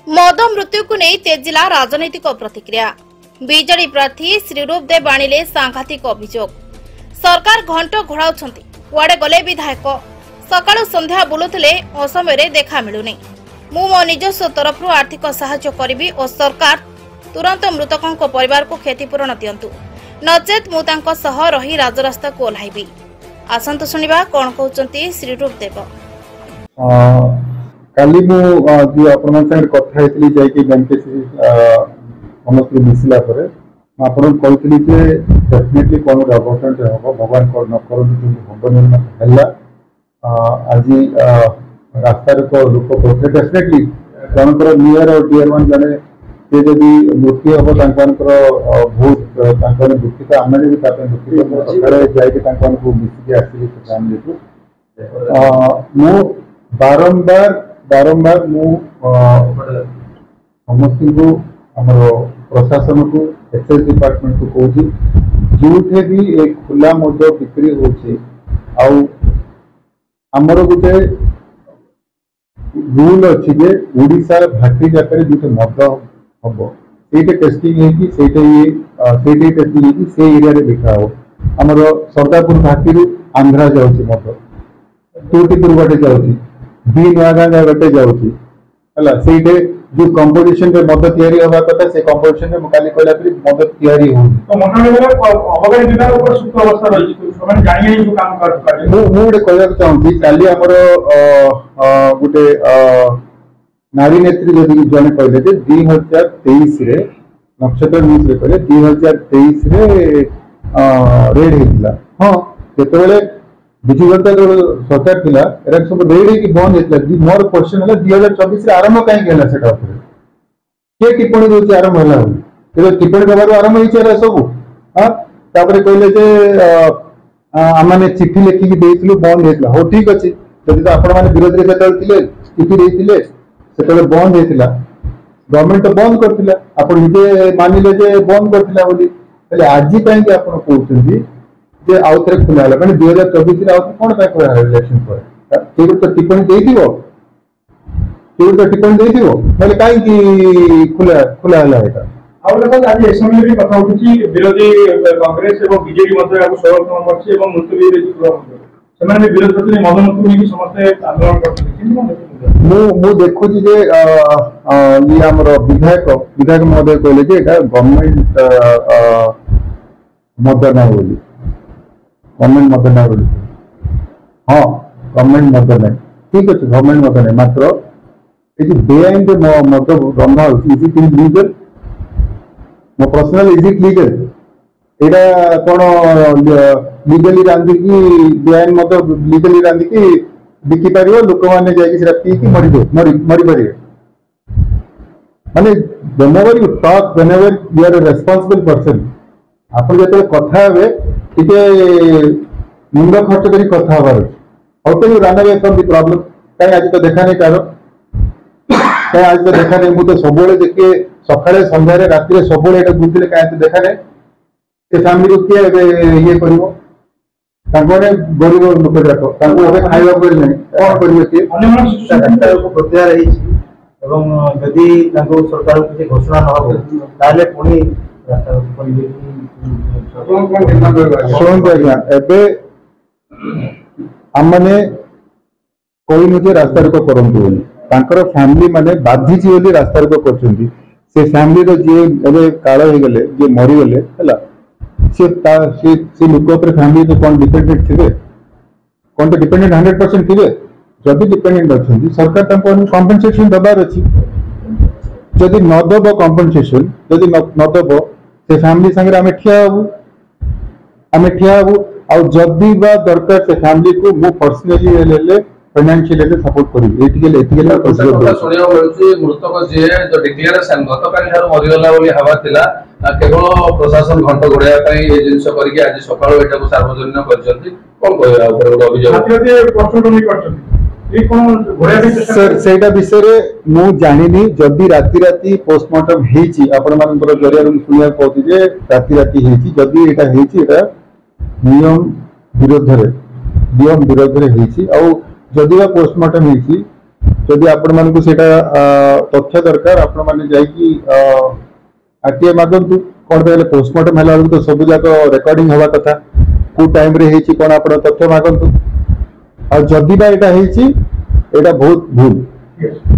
मद मृत्यु को नहीं तेजिला राजनैतिक प्रतिक्रिया। बीजेडी प्रार्थी श्रीरूप देव आणिले सांघातिक अभियोग। सरकार घंट घोड़ाउछंती, कुआडे गले विधायक सकाळु संध्या बुलुथिले असमୟରେ देखा मिलुनी। मु मो निजस्व तरफरु आर्थिक सहायता करिबी और सरकार तुरंत मृतकों परिवार को क्षतिपूरण दियंतु, नचेत मु तांको सह रही राजरास्ता को ओह्लाइबी। आसंतु सुनिबा कोन कहउचंती श्रीरूप देव। काली मु जो आपण संगे कथा हेतली जाय कि बेनिफिशियरी समस्त मिसिला परे आपण कहतली जे डेफिनेटली कोन डेवलपमेंट हो भगवान को न करन कि हबन हल्ला आज रास्ता को लोक को डेफिनेटली जनकर नियर और डियर वन जने से जदि मृत्यु हम बहुत दुखित आम भी दुखित सकाଳେ जाए मिसिकी आसली फैमिली को मु बारंबार मु समस्त को आमर प्रशासन को एक्साइज डिपार्टमेंट को कहूँ जो भी एक खुला मद बिक्री होची आमर गोटे रूल अच्छी जे ओडिशा भाटी जाकर जो मद हम से टेस्टिंग टेस्टिंग से एरिया बिका हो आमर सरदारपुर घाटी आंध्रा जाऊँगी मद तुर्तीपुर बाटे जाऊँगी बी नुआगाँ बाटे जाऊँगी है जो कंपटीशन में मद तैयारी होगा कथा से कंपटीशन में काली कहला मद तैयारी होनी तो अबगारी विभाग ऊपर सुप्त अवस्था रही तो जानिए जो काम कर मु गोटे कहला चाहूँगी काली हमर गोटे नारी नेत्री जदि जने कहले जे 2023 रे नक्षत्र न्यूज रे कहले 2023 रे रेड हेतला हां केतबेले बिजु जनता सरकार थिला एरा सब रेड की बंद हेतला जी मोर क्वेश्चन हला 2024 रे आरंभ काहे गेला सेटा ऊपर के टिप्पणी दोची आरंभ हला के टिप्पणी करबार आरंभ होई छे सब हां तापरे कहले जे आमाने चिट्ठी लिखि कि देइतलु बंद हेतला हो ठीक अछि जदि आपण माने विरोध रे सेटा थिले चिट्ठी देइतिले सेटा बंद हेतला गवर्नमेंट बंद करथिला आपण निजे मानिले जे बंद करथिला बोली तले आजि काहे कि आपण कहउछन जे आउथरे खुला हला माने 2024 रे आउथ कोन काय खुला इलेक्शन पर केबे तो टिप्पणी देइथिबो माने काहे कि खुला हला एटा आउले को आज एसेंबली भी कथा उठुची विरोधी कांग्रेस एवं बीजेडी मध्ये आगु समर्थन करछि एवं मुस्तबी रे सेमाने विरोध करथि मदन मुक्ति की समस्त आंदोलन करथि मु देखुची जे ये हमर विधायक महोदय कहले जे एटा गवर्नमेंट मदन बोली गवर्नमेंट मदन बोली हाँ गवर्नमेंट मदन ठीक अच्छे गवर्नमेंट मदन मात्र ये बेआईन मद रंधा इज इट लीगल मो पर्सनल इज इट लीगल एटा कौन लीगली रांधिकी बेआईन मद लीगली रांधिकी बिकी पार लोक मैंने पीकी मरी पारे माने whenever you talk whenever you are a responsible person आपण जते कथा हेबे टिके मुंड खर्च करी कथा हबार how can you run away from the problem काई आज तो देखा नहीं कारो काई आज तो देखा नहीं मु तो सबोले देखे सकाळे संध्या रे रात्री रे सबोले एटा बुझिले काई तो देखा नहीं से फैमिली को के ये करिवो तांकोने गरीब लोक जाको तांको एबे खाइबा परि नहीं कोन करिवे के अन्य सरकार को प्रत्यार रही एवं यदि तांको सरकार को किसी घोषणा न हो ताले पुनी रास्ता करिवे शुणु आज्ञा एबे आमने कोई नुजे रास्ता रोक करंतु बोली तांकर फैमिली माने बाधी छी बोली रास्ता रोक करछंती से फैमिली रो जे एबे काळ हे गेले जे मरि गेले हला से लोक पर फैमिली तो कोन डिपेंडेंट थिबे कोन तो डिपेंडेंट 100% थिबे जदि डिपेंडेंट अछंती सरकार तांको कंपनसेशन दबार अछि जदि न दबो कंपनसेशन जदि न दबो से फैमिली संगे आमे ठिया हबु आ जदि बा दरकार से फैमिली को मु पर्सनली ले फाइनेंशियली सपोर्ट करी एटिकल सुनिया मिलुची मृतक जे जो डिक्लेरेशन गतकाली हार मरिगला बोली हवा थिला केवल प्रशासन घंट गोड़ाया पई ए जिंस करके आज सकाळ एटा को सार्वजनिक करछंती कोन कहया ऊपर गोटे अभियोग छात्रते प्रश्न नहीं करछंती ए कोन गोड़ाया भी सर सेटा विषय रे मु जानिनी जदि राती पोस्टमार्टम हेची आपण मानकर जरिया सुनिया कहती जे राती हेची जदि एटा हेची एटा नियम विरोध रे हेची आ जदि पोस्टमार्टम हेची जदि आपण मानकु सेटा तथ्य दरकार आपण माने जाईकी आरटीआई मागंतु कोन बेले पोस्टमार्टम हला तो सब जाक रिकॉर्डिंग हवा कथा को टाइम रे हेची कोन आपण तथ्य मागंतु आ जदि बा एटा हेची एटा बहुत भूल